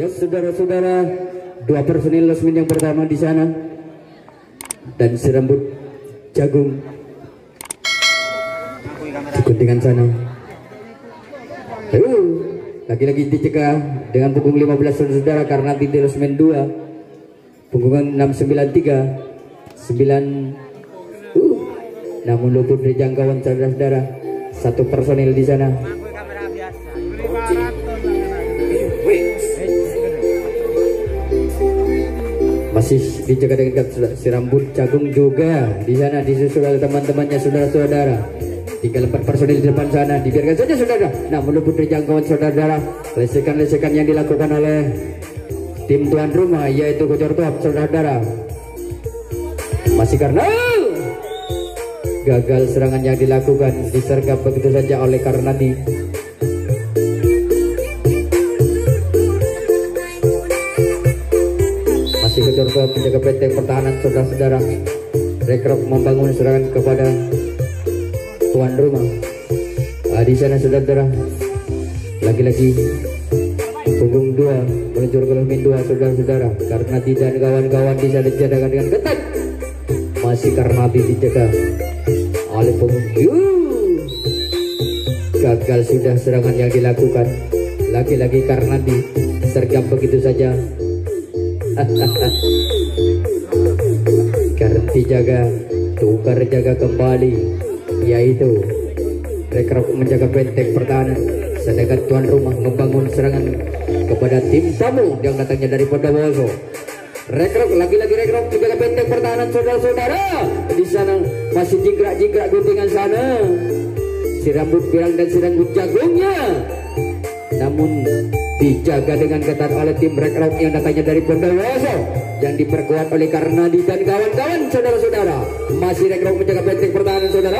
Ya saudara-saudara, dua personil losmen yang pertama di sana dan si rambut jagung di guntingan sana. Lagi-lagi dicegah dengan punggung 15 saudara karena di losmen 2 punggungan 693 9 namun luput dari jangkauan saudara-saudara. Satu personil di sana. Masih dijaga dengan si rambut jagung juga di sana, disusul oleh teman-temannya saudara-saudara. Tinggal 4 personil di depan sana, dibiarkan saja saudara. Nah, meluput dari jangkauan saudara. Lesekan-lesekan yang dilakukan oleh tim tuan rumah yaitu Kocor Tuap saudara-saudara. Masih karena gagal serangan yang dilakukan, disergap begitu saja oleh Karnadi. Masih Kocor Tuap menjaga benteng pertahanan saudara-saudara. Rekrok membangun serangan kepada tuan rumah. Di sana saudara-saudara, lagi-lagi punggung 2 meluncur ke losmen 2 saudara-saudara. Karnadi dan kawan-kawan di sana dijaga dengan ketat. Masih Karnadi dijaga oleh punggung. Gagal sudah serangan yang dilakukan. Lagi-lagi Karnadi sergap begitu saja. Karena dijaga, tukar jaga kembali, yaitu Rekrok menjaga benteng pertahanan, sedangkan tuan rumah membangun serangan kepada tim tamu yang datangnya dari Bondowoso. Rekrok lagi-lagi Rekrok menjaga benteng pertahanan saudara-saudara. Di sana masih jingkrak-jingkrak guntingan sana. Si rambut pirang dan si rambut jagungnya. Namun dijaga dengan ketat oleh tim Rekrok yang datangnya dari Bondowoso, yang diperkuat oleh Karnadi dan kawan-kawan saudara-saudara. Masih Rekrok menjaga benteng pertahanan saudara.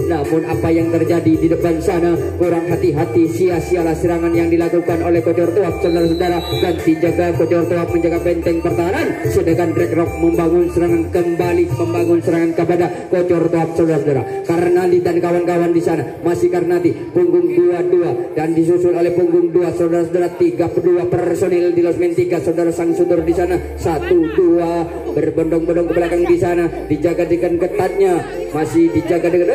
Namun apa yang terjadi di depan sana, kurang hati-hati, sia-sialah serangan yang dilakukan oleh Kocor Tuap saudara-saudara. Dan dijaga Kocor Tuap menjaga benteng pertahanan, sedangkan Rekrok membangun serangan kembali, membangun serangan kepada Kocor Tuap saudara-saudara. Karnadi dan kawan-kawan di sana, masih Karnadi punggung 22 dan disusul oleh punggung 2 saudara-saudara. 32 personil di losmen 3 saudara. Sang Sudur di sana 1-2 berbondong-bondong ke belakang di sana, dijaga dengan ketatnya, masih dijaga dengan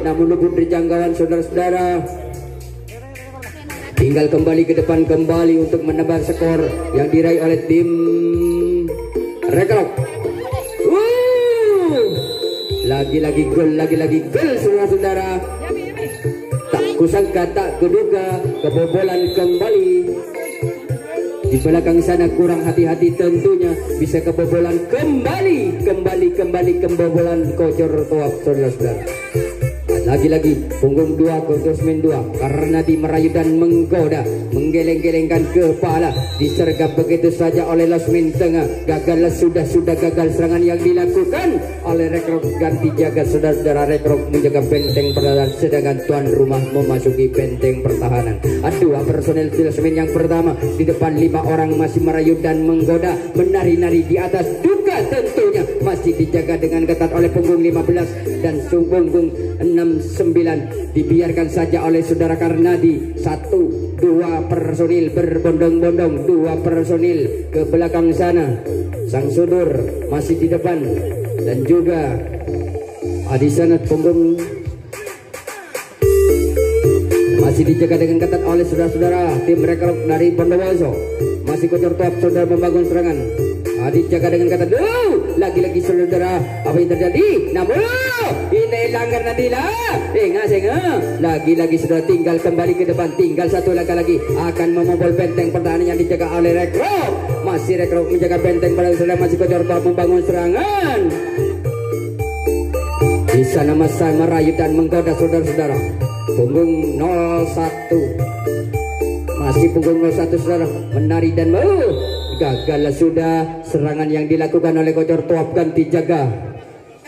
namun luput dari jangkauan saudara-saudara. Tinggal kembali ke depan kembali untuk menebar skor yang diraih oleh tim Rekrok. Lagi-lagi gol saudara-saudara. Tak kusangka tak kuduga, kebobolan kembali. Di belakang sana kurang hati-hati tentunya, bisa kebobolan kembali kebobolan Kocor Tuap saudara-saudara. Lagi-lagi punggung 2 losmen 2 karena merayu dan menggoda, menggeleng-gelengkan kepala, disergap begitu saja oleh losmen tengah. Sudah gagal serangan yang dilakukan oleh Rekrok. Ganti jaga saudara-saudara. Rekrok menjaga benteng pertahanan, sedangkan tuan rumah memasuki benteng pertahanan. Dua personel di losmen yang pertama, di depan 5 orang masih merayu dan menggoda, menari-nari di atas duga tentunya. Masih dijaga dengan ketat oleh punggung 15 dan punggung 69, dibiarkan saja oleh saudara Karnadi. 1-2 personil berbondong-bondong, 2 personil ke belakang sana. Sang Sudur masih di depan dan juga di sana punggung masih dijaga dengan ketat oleh saudara-saudara tim Rekrok dari Bondowoso. Masih Kocor Tuap saudara membangun serangan, dijaga dengan ketat. Lagi-lagi saudara, apa yang terjadi? Namun ini langgar Nadila. Lagi-lagi sudah tinggal kembali ke depan. Tinggal satu langkah lagi akan memobol benteng pertahanan yang dijaga oleh Rekrok. Masih Rekrok menjaga benteng pertahanan saudara. Masih Kocor Tuap membangun serangan. Di sana masa merayu dan menggoda saudara-saudara. Punggung 01, masih punggung 01 saudara, menari dan gagal sudah serangan yang dilakukan oleh Kocor Tuap. Ganti jaga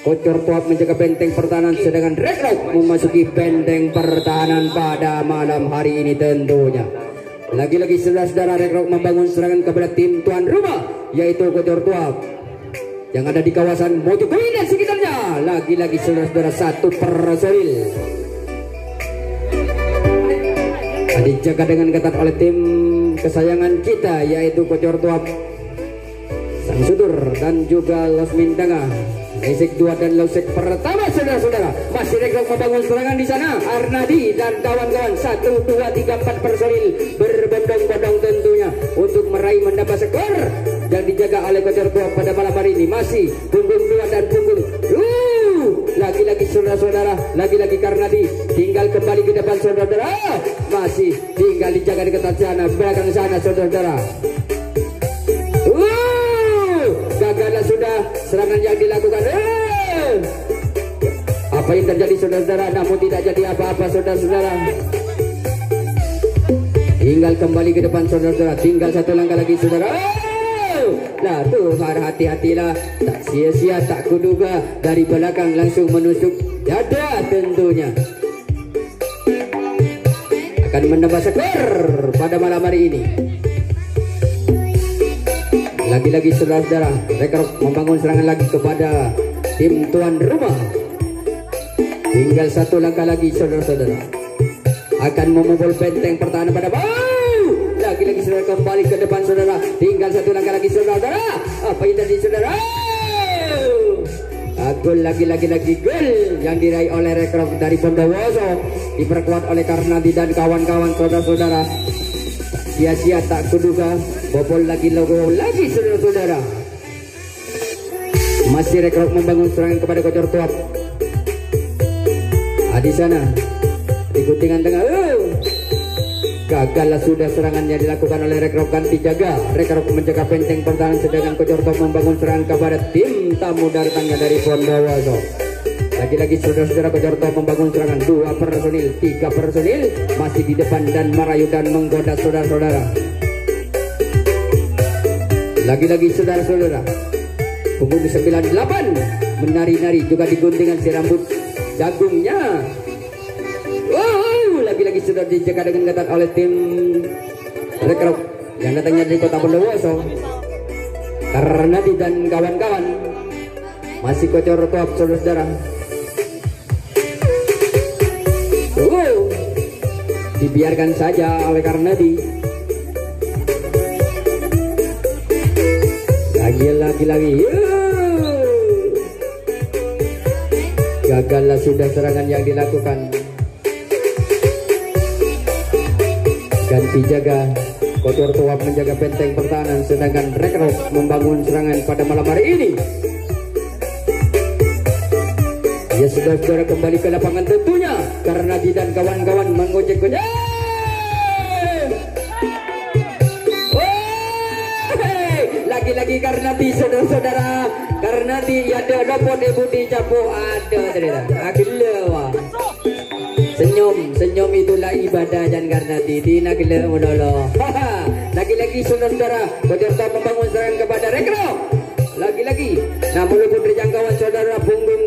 Kocor Tuap menjaga benteng pertahanan, sedangkan Rekrok memasuki benteng pertahanan pada malam hari ini tentunya. Lagi-lagi saudara-saudara, Rekrok membangun serangan kepada tim tuan rumah yaitu Kocor Tuap yang ada di kawasan Mojokerto dan sekitarnya. Lagi-lagi saudara-saudara, 1 personil dijaga dengan ketat oleh tim kesayangan kita, yaitu Kocor Tuap, Sang Sudur dan juga Los Mintanga. Lesek 2 dan lesek pertama, saudara-saudara. Masih Rekrok membangun serangan di sana. Arnadi dan kawan-kawan 1, 2, 3, 4 personil berbondong-bondong tentunya untuk meraih mendapat skor yang dijaga oleh Kocor Tuap pada malam hari ini. Masih punggung 2 dan punggung lagi-lagi saudara-saudara, lagi-lagi Karnadi tinggal kembali ke depan saudara-saudara. Masih tinggal dijaga di ketat sana, belakang sana saudara-saudara. Gagallah sudah serangan yang dilakukan. Apa yang terjadi saudara-saudara? Namun tidak jadi apa-apa saudara-saudara. Tinggal kembali ke depan saudara-saudara. Tinggal satu langkah lagi saudara. Lah tuh, hati-hatilah, tak sia-sia, tak kuduga dari belakang langsung menusuk dada tentunya. Akan menambah skor pada malam hari ini. Lagi-lagi saudara-saudara, Rekrok membangun serangan lagi kepada tim tuan rumah. Tinggal satu langkah lagi saudara-saudara. Akan memukul benteng pertahanan pada lagi-lagi saudara, kembali ke depan saudara. Tinggal satu langkah lagi saudara. Apa yang terjadi saudara? Gol lagi-lagi gol yang diraih oleh Rekrok dari Bondowoso, diperkuat oleh Karnadi dan kawan-kawan saudara-saudara. Sia-sia tak kuduga, bobol lagi logo lagi saudara-saudara. Masih Rekrok membangun serangan kepada Kocor Tuap. Di sana di guntingan tengah. Gagallah sudah serangan yang dilakukan oleh Rekrok, ganti jaga. Rekrok menjaga benteng pertahanan, sedangkan Kocor Tuap membangun serangan kepada tim tamu datangnya dari Bondowoso. Lagi-lagi saudara-saudara, Kocor Tuap membangun serangan 2 personil, 3 personil masih di depan dan merayu dan menggoda saudara-saudara. Lagi-lagi saudara-saudara, punggung 98 menari-nari juga diguntingkan si rambut jagungnya. Lagi-lagi sudah dijaga dengan ketat oleh tim Rekrok yang datangnya dari kota Bondowoso. Karena dan kawan-kawan masih Kocor Tuap saudara-saudara. Dibiarkan saja oleh Karnadi. Lagi-lagi gagallah sudah serangan yang dilakukan. Ganti jaga, Kocor Tuap menjaga benteng pertahanan, sedangkan Rekrok membangun serangan pada malam hari ini. Ya sudah saudara, kembali ke lapangan tentunya karena dan kawan-kawan mengojek-gojek. Lagi-lagi karena saudara-saudara, karena ada dapat ibu dicapo ada ternyata. Senyum itulah ibadah dan karena tina gila modolo. Lagi-lagi saudara-saudara, Kocor Tuap membangun serangan kepada Rekrok. Lagi-lagi, namun pun terjangkauan saudara punggung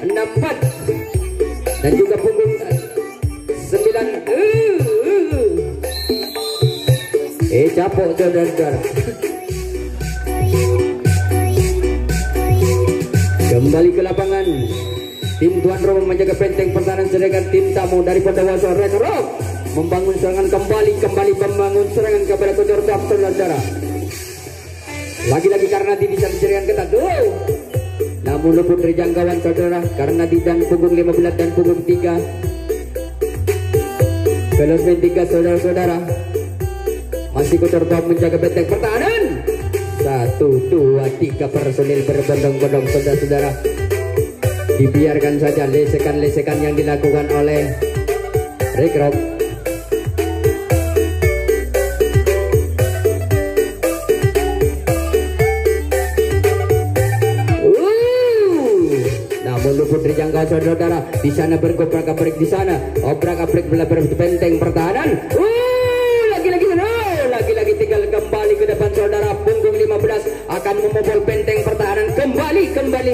64 dan juga punggung 9. Capok saudara-saudara. Kembali ke lapangan. Tim tuan rumah menjaga benteng pertahanan, sedangkan tim tamu dari Bondowoso Rekrok membangun serangan kembali membangun serangan kepada Kocor Tuap saudara-saudara. Lagi-lagi karena bisa dijaga ketat. Namun luput dari jangkauan saudara, karena di dan punggung 15 dan punggung 3. Velosmen 3 saudara-saudara. Masih Kocor Tuap menjaga benteng pertahanan. 1, 2, 3 personil berbondong-bondong saudara-saudara. Dibiarkan saja lesekan-lesekan yang dilakukan oleh Rekrok. Namun luput dijangkau saudara-saudara. Di sana bergobrak-abrik, di sana obrak-abrik belajar benteng pertahanan. Lagi-lagi tinggal kembali ke depan saudara. Punggung 15 akan membobol benteng pertahanan, kembali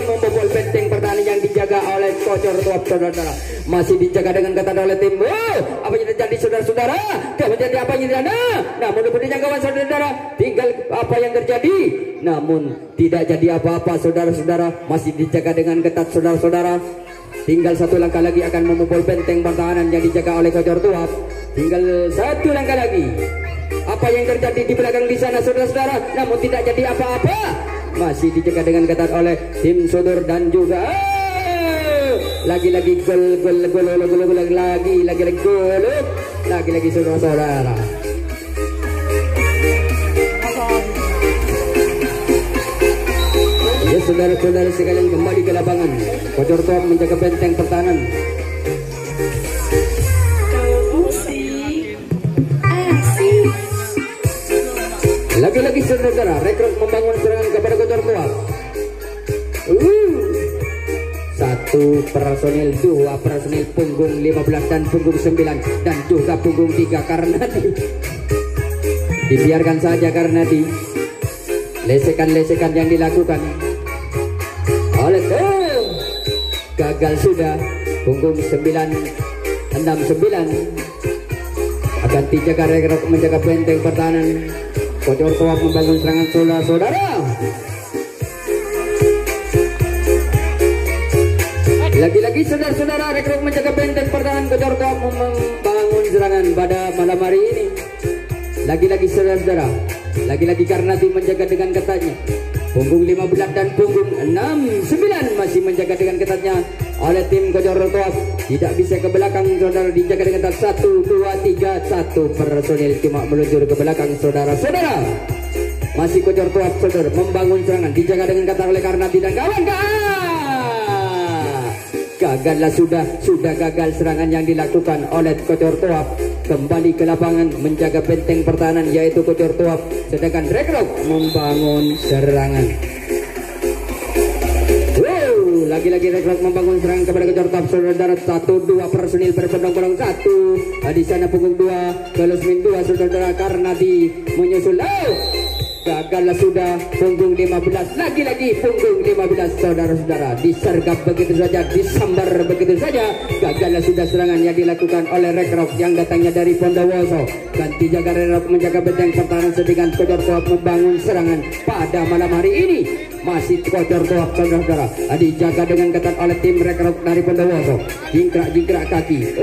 membobol benteng pertahanan yang dijaga oleh Kocor Tuap saudara-saudara. Masih dijaga dengan ketat oleh tim. Apa yang terjadi saudara-saudara? Terjadi apa yang terjadi? Namun luput dijangkauan saudara-saudara. Tinggal apa yang terjadi? Namun tidak jadi apa-apa saudara-saudara. Masih dijaga dengan ketat saudara-saudara. Tinggal satu langkah lagi akan memukul benteng pertahanan yang dijaga oleh Kocor Tuap. Tinggal satu langkah lagi. Apa yang terjadi di belakang di sana saudara-saudara? Namun tidak jadi apa-apa. Masih dijaga dengan ketat oleh tim Sodor dan juga lagi-lagi gol lagi-lagi gol, lagi-lagi saudara-saudara. Ya saudara-saudara sekalian, kembali ke lapangan. Kocor Tua menjaga benteng pertahanan. Lagi-lagi saudara, rekrut membangun serangan kepada Kocor Tua. Satu personil, dua personil, punggung 15 dan punggung 9 dan juga punggung 3 karena dibiarkan saja karena lesekan-lesekan yang dilakukan oleh gagal sudah. Punggung 69 akan dijaga rekrut menjaga benteng pertahanan. Kocor Tua membangun serangan saudara-saudara. Lagi-lagi saudara-saudara, rekrut menjaga benteng pertahanan. Kocor Tua membangun serangan pada malam hari ini. Lagi-lagi saudara-saudara, lagi-lagi karena tim menjaga dengan ketatnya. Punggung 15 dan punggung 69 masih menjaga dengan ketatnya oleh tim Kocor Tua. Tidak bisa ke belakang saudara, dijaga dengan ketat. 1, 2, 3, 1 personil cuma meluncur ke belakang saudara-saudara. Masih Kocor Tua saudara membangun serangan, dijaga dengan ketat oleh karena tidak kawan-kawan. Gagallah sudah gagal serangan yang dilakukan oleh Kocor Tua. Kembali ke lapangan menjaga benteng pertahanan yaitu Kocor Tua, sedangkan rekrut membangun serangan. Lagi-lagi rekrut membangun serangan kepada Kocor Tua saudara. 1, 2 personil berbondong-bondong. 1 di sana punggung 2 Kelusmin 2 saudara karena menyusul. Gagallah sudah punggung 15, lagi-lagi punggung 15 saudara-saudara, disergap begitu saja, disambar begitu saja. Gagallah sudah serangan yang dilakukan oleh rekrut yang datangnya dari Bondowoso. Ganti jaga rekrut menjaga benteng pertahanan, sedangkan Kocor Tua membangun serangan pada malam hari ini. Masih Kocor Tua saudara-saudara, dijaga dengan ketat oleh tim rekrut dari Bondowoso. Jingkrak kaki.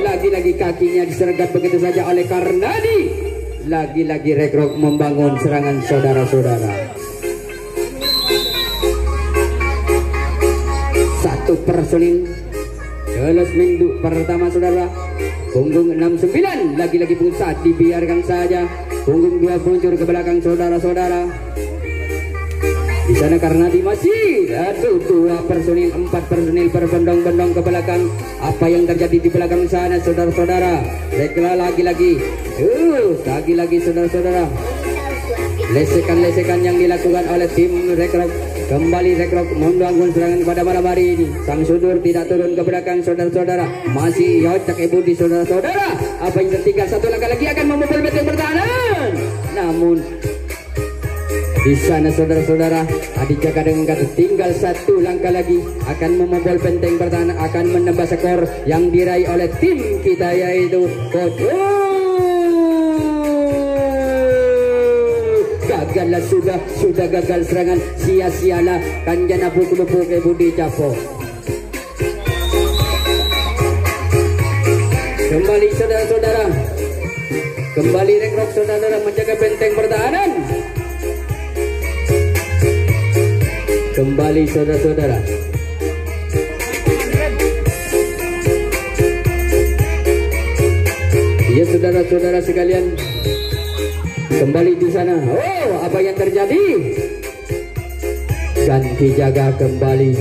Lagi-lagi kakinya disergap begitu saja oleh Karnadi. Lagi-lagi rekrut membangun serangan saudara-saudara. 1 personil jelas minggu pertama saudara. Punggung 69 lagi-lagi pusat, dibiarkan saja. Punggung 2 muncul ke belakang saudara-saudara. Di sana karena masih 2 personil, 4 personil berbondong-bondong ke belakang. Apa yang terjadi di belakang sana saudara-saudara? Rekla lagi-lagi saudara-saudara. Lesekan-lesekan yang dilakukan oleh tim rekrut. Kembali rekrut membangun serangan pada malam hari ini. Sang Sodor tidak turun ke belakang saudara-saudara. Masih Yocak Ibu di saudara-saudara. Apa yang tertinggal satu langkah lagi akan memukul benteng pertahanan. Namun di sana saudara-saudara, dijaga dengan ketat. Tinggal 1 langkah lagi akan memobol benteng pertahanan, akan menambah skor yang diraih oleh tim kita yaitu gagallah sudah gagal serangan, sia-sialah kanjana pukul-pukul ke Budi Capo. Kembali saudara-saudara, kembali rekrut saudara-saudara menjaga benteng pertahanan. Kembali saudara-saudara. Ya saudara-saudara sekalian, kembali di sana. Apa yang terjadi? Ganti jaga kembali.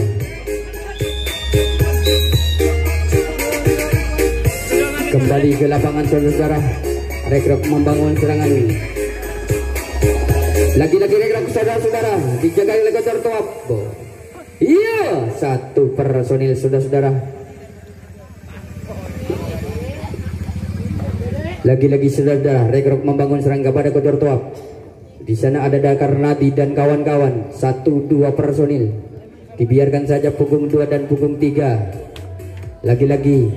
Kembali ke lapangan saudara-saudara. Rekrut membangun serangan ini. Lagi-lagi rekrut saudara-saudara, dijaga oleh Kocor Tua. Iya, 1 personil saudara-saudara. Lagi-lagi saudara, rekrut membangun serangan kepada Kocor Tua. Di sana ada Dakar Nadi dan kawan-kawan. 1-2 personil. Dibiarkan saja punggung 2 dan punggung 3. Lagi-lagi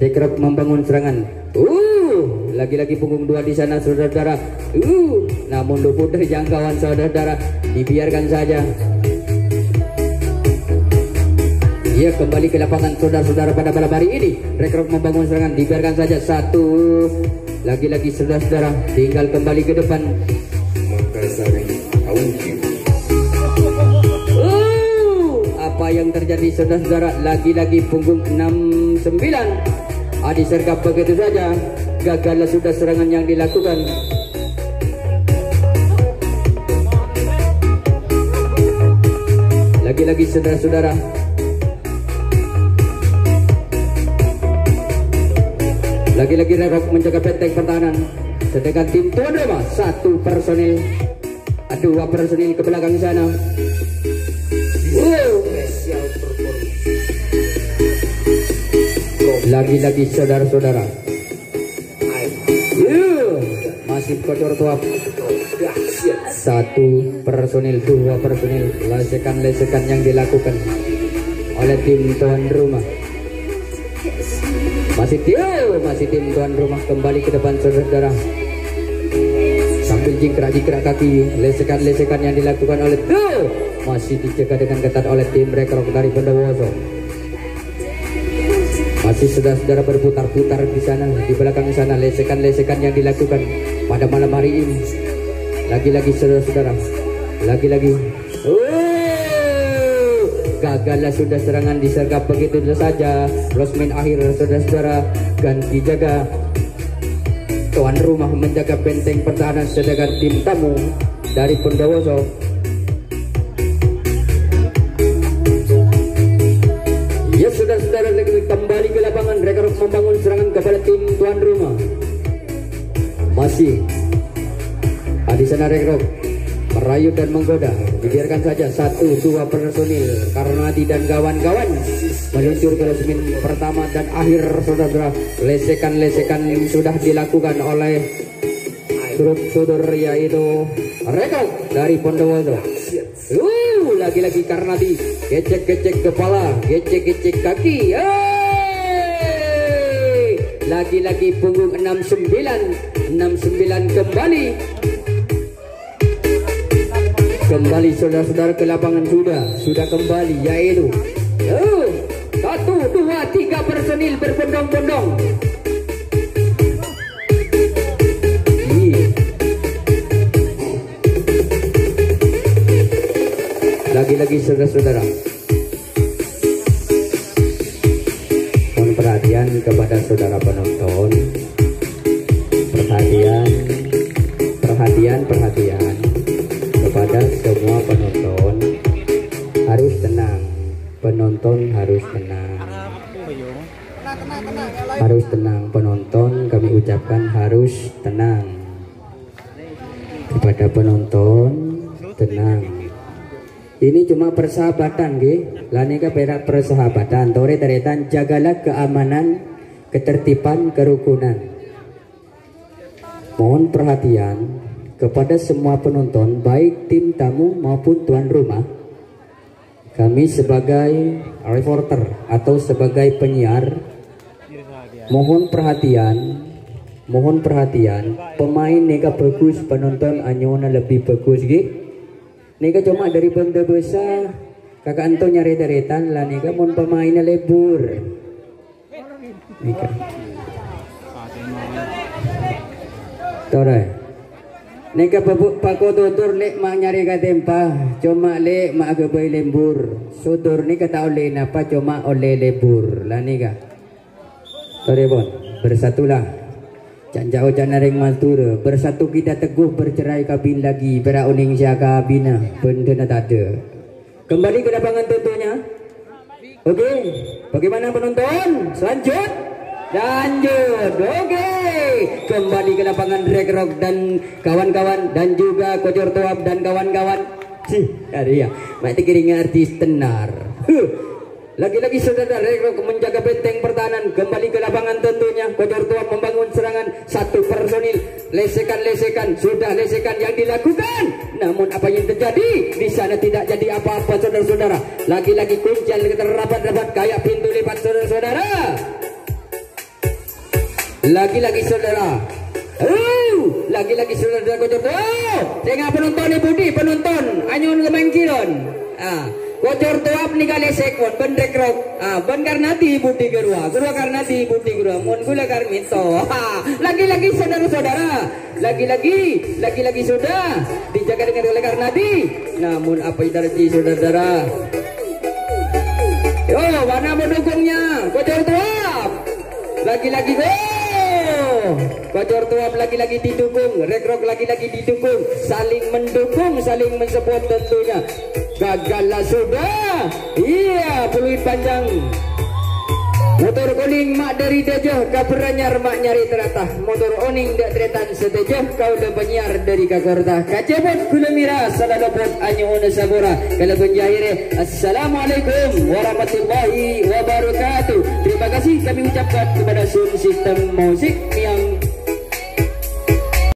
rekrut membangun serangan. Lagi-lagi punggung 2 di sana saudara-saudara. Namun luput dari jangkauan saudara-saudara. Dibiarkan saja. Ya, kembali ke lapangan saudara-saudara pada malam hari ini. Rekrut membangun serangan, dibiarkan saja satu. Lagi-lagi saudara-saudara, tinggal kembali ke depan. Apa yang terjadi saudara-saudara? Lagi-lagi punggung 69. Disergap begitu saja. Gagallah sudah serangan yang dilakukan. Lagi-lagi saudara-saudara, lagi-lagi Rekrok menjaga benteng pertahanan. Sedangkan tim tuan rumah satu personil, dua personil ke belakang sana. Lagi-lagi saudara-saudara, masih kotor tuap. Satu personil, dua personil. Lesekan-lesekan yang dilakukan oleh tim tuan rumah. Masih tim tuan rumah kembali ke depan saudara-saudara. Sambil jingkrak-jingkrak kaki, lesekan-lesekan yang dilakukan oleh masih dijaga dengan ketat oleh tim Rekrok dari Bondowoso. Masih saudara-saudara berputar-putar di sana, di belakang sana, lesekan-lesekan yang dilakukan pada malam hari ini. Lagi-lagi saudara-saudara, lagi-lagi. Gagallah sudah serangan disergap begitu saja. Losmen akhir saudara-saudara, ganti jaga. Tuan rumah menjaga benteng pertahanan, sedangkan tim tamu dari Bondowoso ya saudara-saudara kembali ke lapangan. Rekrut membangun serangan kepada tim tuan rumah. Masih di sana Rekrok merayu dan menggoda, dibiarkan saja satu dua personil. Karnadi dan kawan-kawan meluncur ke losmen pertama dan akhir saudara. Lesekan-lesekan sudah dilakukan oleh grup saudara yaitu Rekrok dari Bondowoso. Lagi-lagi Karnadi gecek-gecek kepala, gecek-gecek kaki. Lagi-lagi punggung 69 kembali. Kembali saudara-saudara ke lapangan sudah kembali, yaitu 1, 2, 3 personil berbondong-bondong. Lagi-lagi saudara-saudara, mohon perhatian kepada saudara penonton. Perhatian kepada semua penonton. Harus tenang, penonton harus tenang. Harus tenang penonton, kami ucapkan harus tenang. Kepada penonton, tenang. Ini cuma persahabatan, nggih. Lanika perak persahabatan. Tore teretan, jagalah keamanan, ketertiban, kerukunan. Mohon perhatian kepada semua penonton, baik tim tamu maupun tuan rumah. Kami sebagai reporter atau sebagai penyiar, mohon perhatian. Pemain nega bagus, penonton anyona lebih bagus, nggih. Nega cuma dari benda besar, kakak anto nyari teretan lah. Nega mohon pemainnya lebur. Nega. Tore. Nega pako tutur lek mak nyari katempa, cuma lek mak agabay lembur. Sudur ni kata oleh napa cuma oleh lebur lah nega. Tore bon, bersatulah. Janjau janaring matur, bersatu kita teguh, bercerai kabin lagi, berauning siaka bina, benda tak ada. Kembali ke lapangan tentunya. Oke, bagaimana penonton? Lanjut. Oke, kembali ke lapangan Rekrok dan kawan-kawan, dan juga Kocor Tuap dan kawan-kawan. Ya, mati kiringan artis tenar. Lagi-lagi saudara Rekrok menjaga benteng pertahanan. Kembali ke lapangan tentunya. Kocor Tuap membangun serangan, satu personil. Lesekan-lesekan, sudah lesekan yang dilakukan. Namun apa yang terjadi? Di sana tidak jadi apa-apa saudara-saudara. Lagi-lagi kuncian rapat-rapat kayak pintu lipat saudara-saudara. Lagi-lagi saudara. Lagi-lagi saudara Kocor Tuap. Tengah penonton ni Budi, penonton anyun kemangkiran. Kocor tuap ni kali sekon ben rekrok. Ben karena di budi gerua karena di budi gerua. Mun gula karmito. Lagi-lagi saudara-saudara. Lagi-lagi sudah dijaga dengan oleh karena di. Namun apa idarji saudara-saudara? Yo, mana mendukungnya? Kocor tuap. Lagi-lagi Kocor tuap lagi-lagi didukung, rekrok lagi-lagi didukung, saling mendukung, saling mensupport tentunya. Gagallah sudah. Iya, peluit panjang. Motor kuning mak dari dejah kaperanyar mak nyari teratah. Motor oning dak tretan sedejah kau dah penyiar dari kakorta. Kacebot gula mira sadadopot anyo ona sabora. Kalau penjahire assalamualaikum warahmatullahi wabarakatuh. Terima kasih kami ucapkan kepada Sun Sistem Musik yang